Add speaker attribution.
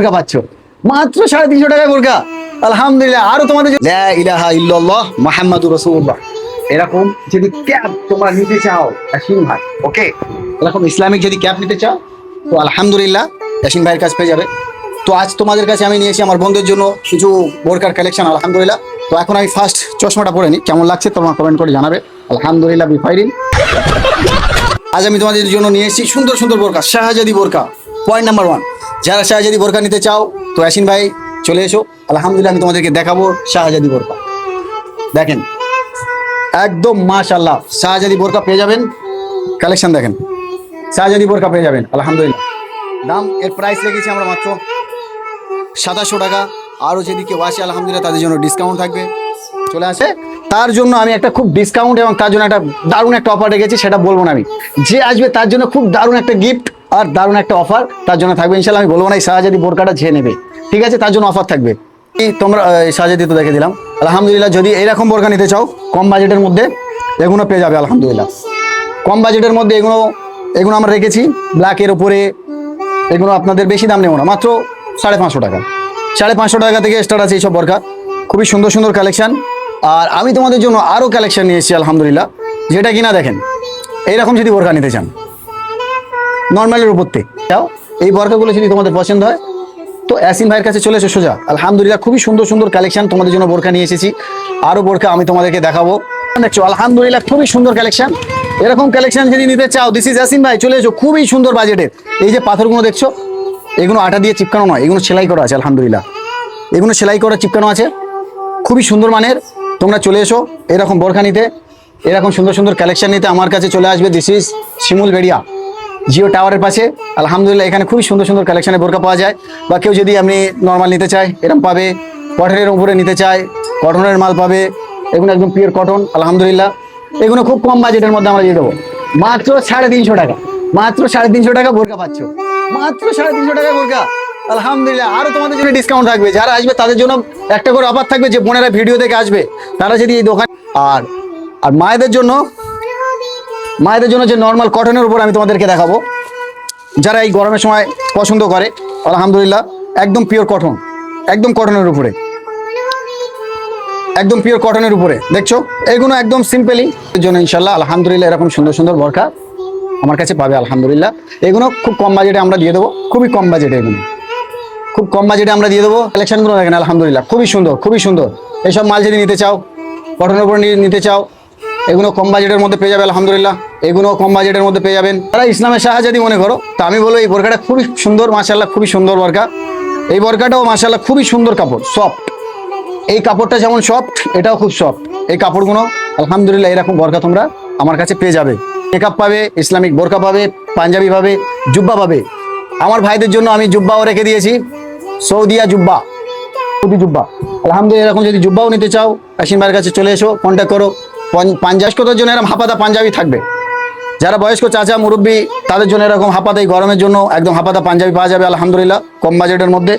Speaker 1: বোরকা পাচ্ছ মাত্র 350 টাকায় বোরকা। আলহামদুলিল্লাহ। আরো তোমাদের লা ইলাহা ইল্লাল্লাহ মুহাম্মাদুর রাসূলুল্লাহ এরকম যদি ক্যাপ তোমরা নিতে চাও ইয়াসিন ভাই, ওকে, এরকম ইসলামিক যদি ক্যাপ নিতে চাও তো আলহামদুলিল্লাহ ইয়াসিন ভাইয়ের কাছে পেয়ে যাবে। তো আজ তোমাদের কাছে আমি নিয়েছি আমার বন্ধুদের জন্য কিছু বোরকার কালেকশন আলহামদুলিল্লাহ। তো এখন আমি ফার্স্ট চশমাটা পরে নিই, কেমন লাগছে তোমরা কমেন্ট করে জানাবে। আলহামদুলিল্লাহ বিফাইরিন। আজ আমি তোমাদের জন্য নিয়ে এসেছি সুন্দর সুন্দর বোরকা, শাহজাদি বোরকা। পয়েন্ট নাম্বার 1, যারা শাহজাদি বোরকা নিতে চাও তো ইয়াসিন ভাই চলে এসো। আলহামদুলিল্লাহ আমি তোমাদেরকে দেখাবো শাহজাদি বোরকা। দেখেন একদম মাশাআল্লাহ শাহজাদি বোরকা পেয়ে যাবেন। কালেকশন দেখেন, শাহজাদি বোরকা পেয়ে যাবেন আলহামদুলিল্লাহ। দাম এর প্রাইস রেখেছি আমরা মাত্র 2700 টাকা। আরও যদি কেউ আসে আলহামদুলিল্লাহ তাদের জন্য ডিসকাউন্ট থাকবে, চলে আসে তার জন্য আমি একটা খুব ডিসকাউন্ট এবং তার জন্য একটা দারুণ একটা অফার রেখেছি, সেটা বলবো না আমি। যে আসবে তার জন্য খুব দারুণ একটা গিফট আর দারুণ একটা অফার তার জন্য থাকবে ইনশাল্লাহ। আমি বলবো না এই শাহজাদি বোরকাটা যে নেবে, ঠিক আছে, তার জন্য অফার থাকবে। তোমরা শাহজাদি তো দেখে দিলাম আলহামদুলিল্লাহ। যদি এইরকম বোরকা নিতে চাও কম বাজেটের মধ্যে এগুলো পেয়ে যাবে আলহামদুলিল্লাহ। কম বাজেটের মধ্যে এগুলো আমরা রেখেছি ব্ল্যাকের উপরে। এগুলো আপনাদের বেশি দাম নেব না, মাত্র 550 টাকা। 550 টাকা থেকে স্টার্ট আছে এইসব বোরকা। খুবই সুন্দর সুন্দর কালেকশন। আর আমি তোমাদের জন্য আরও কালেকশন নিয়ে এসেছি আলহামদুলিল্লাহ, যেটা কিনা দেখেন এইরকম যদি বোরকা নিতে চান নর্মালের উপর থেকে চাও, এই বোরকাগুলো যদি তোমাদের পছন্দ হয় তো ইয়াসিন ভাইয়ের কাছে চলে এসো সোজা। আলহামদুলিল্লাহ খুবই সুন্দর সুন্দর কালেকশন তোমাদের জন্য বোরকা নিয়ে এসেছি। আরও বোরকা আমি তোমাদেরকে দেখাবো। দেখছো আলহামদুলিল্লাহ খুবই সুন্দর কালেকশন। এরকম কালেকশন যদি নিতে চাও দিস ইজ ইয়াসিন ভাই, চলে এসো। খুবই সুন্দর বাজেটের। এই যে পাথরগুলো দেখছো এগুলো আটা দিয়ে চিপকানো নয়, এগুলো সেলাই করা আছে আলহামদুলিল্লাহ। এগুলো সেলাই করা চিপকানো আছে, খুবই সুন্দর মানের। তোমরা চলে এসো এরকম বোরকা নিতে, এরকম সুন্দর সুন্দর কালেকশন নিতে আমার কাছে চলে আসবে। দিস ইজ শিমুল বেড়িয়া জিও টাওয়ারের পাশে আলহামদুলিল্লাহ। এখানে খুবই সুন্দর সুন্দর কালেকশনের বোরকা পাওয়া যায়। বা কেউ যদি আপনি নর্মাল নিতে চায় এরকম পাবে, কটনের উপরে নিতে চায় কটনের মাল পাবে। এগুলো একদম পিওর কটন আলহামদুলিল্লাহ। এগুলো খুব কম বাজেটের মধ্যে আমরা দিয়ে দেবো, মাত্র 350 টাকা। মাত্র 350 টাকা বোরকা পাচ্ছ, মাত্র 350 টাকা বোরকা আলহামদুলিল্লাহ। আরো তোমাদের জন্য ডিসকাউন্ট থাকবে, যারা আসবে তাদের জন্য একটা করে অফার থাকবে। যে বোনেরা ভিডিও দেখে আসবে তারা যদি এই দোকান আর আর মায়েদের জন্য যে নর্মাল কটনের উপর আমি তোমাদেরকে দেখাবো, যারা এই গরমের সময় পছন্দ করে আলহামদুলিল্লাহ। একদম পিওর কটন, একদম কটনের উপরে, একদম পিওর কটনের উপরে দেখছো। এগুলো একদম সিম্পলি জন্য ইনশাল্লাহ আলহামদুলিল্লাহ এরকম সুন্দর সুন্দর বোরকা আমার কাছে পাবে আলহামদুলিল্লাহ। এগুলো খুব কম বাজেটে আমরা দিয়ে দেবো, খুবই কম বাজেটে। এগুলো খুব কম বাজেটে আমরা দিয়ে দেবো। কালেকশনগুলো দেখেন আলহামদুলিল্লাহ খুবই সুন্দর, খুবই সুন্দর। এইসব মাল যদি নিতে চাও কটনের উপর নিতে চাও এগুলো কম বাজেটের মধ্যে পেয়ে যাবে আলহামদুলিল্লাহ। এগুলো কম বাজেটের মধ্যে পেয়ে যাবেন। তারা ইসলামের শাহজাদি মনে করো তো আমি বলবো এই বোরকাটা খুবই সুন্দর মাশাআল্লাহ, খুবই সুন্দর বোরকা। এই বোরকাটাও মাশাআল্লাহ খুবই সুন্দর কাপড়, সফট। এই কাপড়টা যেমন সফট এটাও খুব সফট। এই কাপড়গুলো আলহামদুলিল্লাহ এরকম বোরকা তোমরা আমার কাছে পেয়ে যাবে। মেকআপ পাবে, ইসলামিক বোরকা পাবে, পাঞ্জাবি পাবে, জুব্বা পাবে। আমার ভাইদের জন্য আমি জুব্বাও রেখে দিয়েছি, সৌদিয়া জুব্বা, সৌদি জুব্বা আলহামদুলিল্লাহ। এরকম যদি জুব্বাও নিতে চাও ইয়াসিন ভাইয়ের কাছে চলে এসো, কন্ট্যাক্ট করো। বয়স্কদের জন্য এরকম হাফাতা পাঞ্জাবি থাকবে। যারা বয়স্ক চাচা মুরব্বী তাদের জন্য এরকম হাফাতা, এই গরমের জন্য একদম হাফাতা পাঞ্জাবি পাওয়া যাবে আলহামদুলিল্লাহ কম বাজেটের মধ্যে।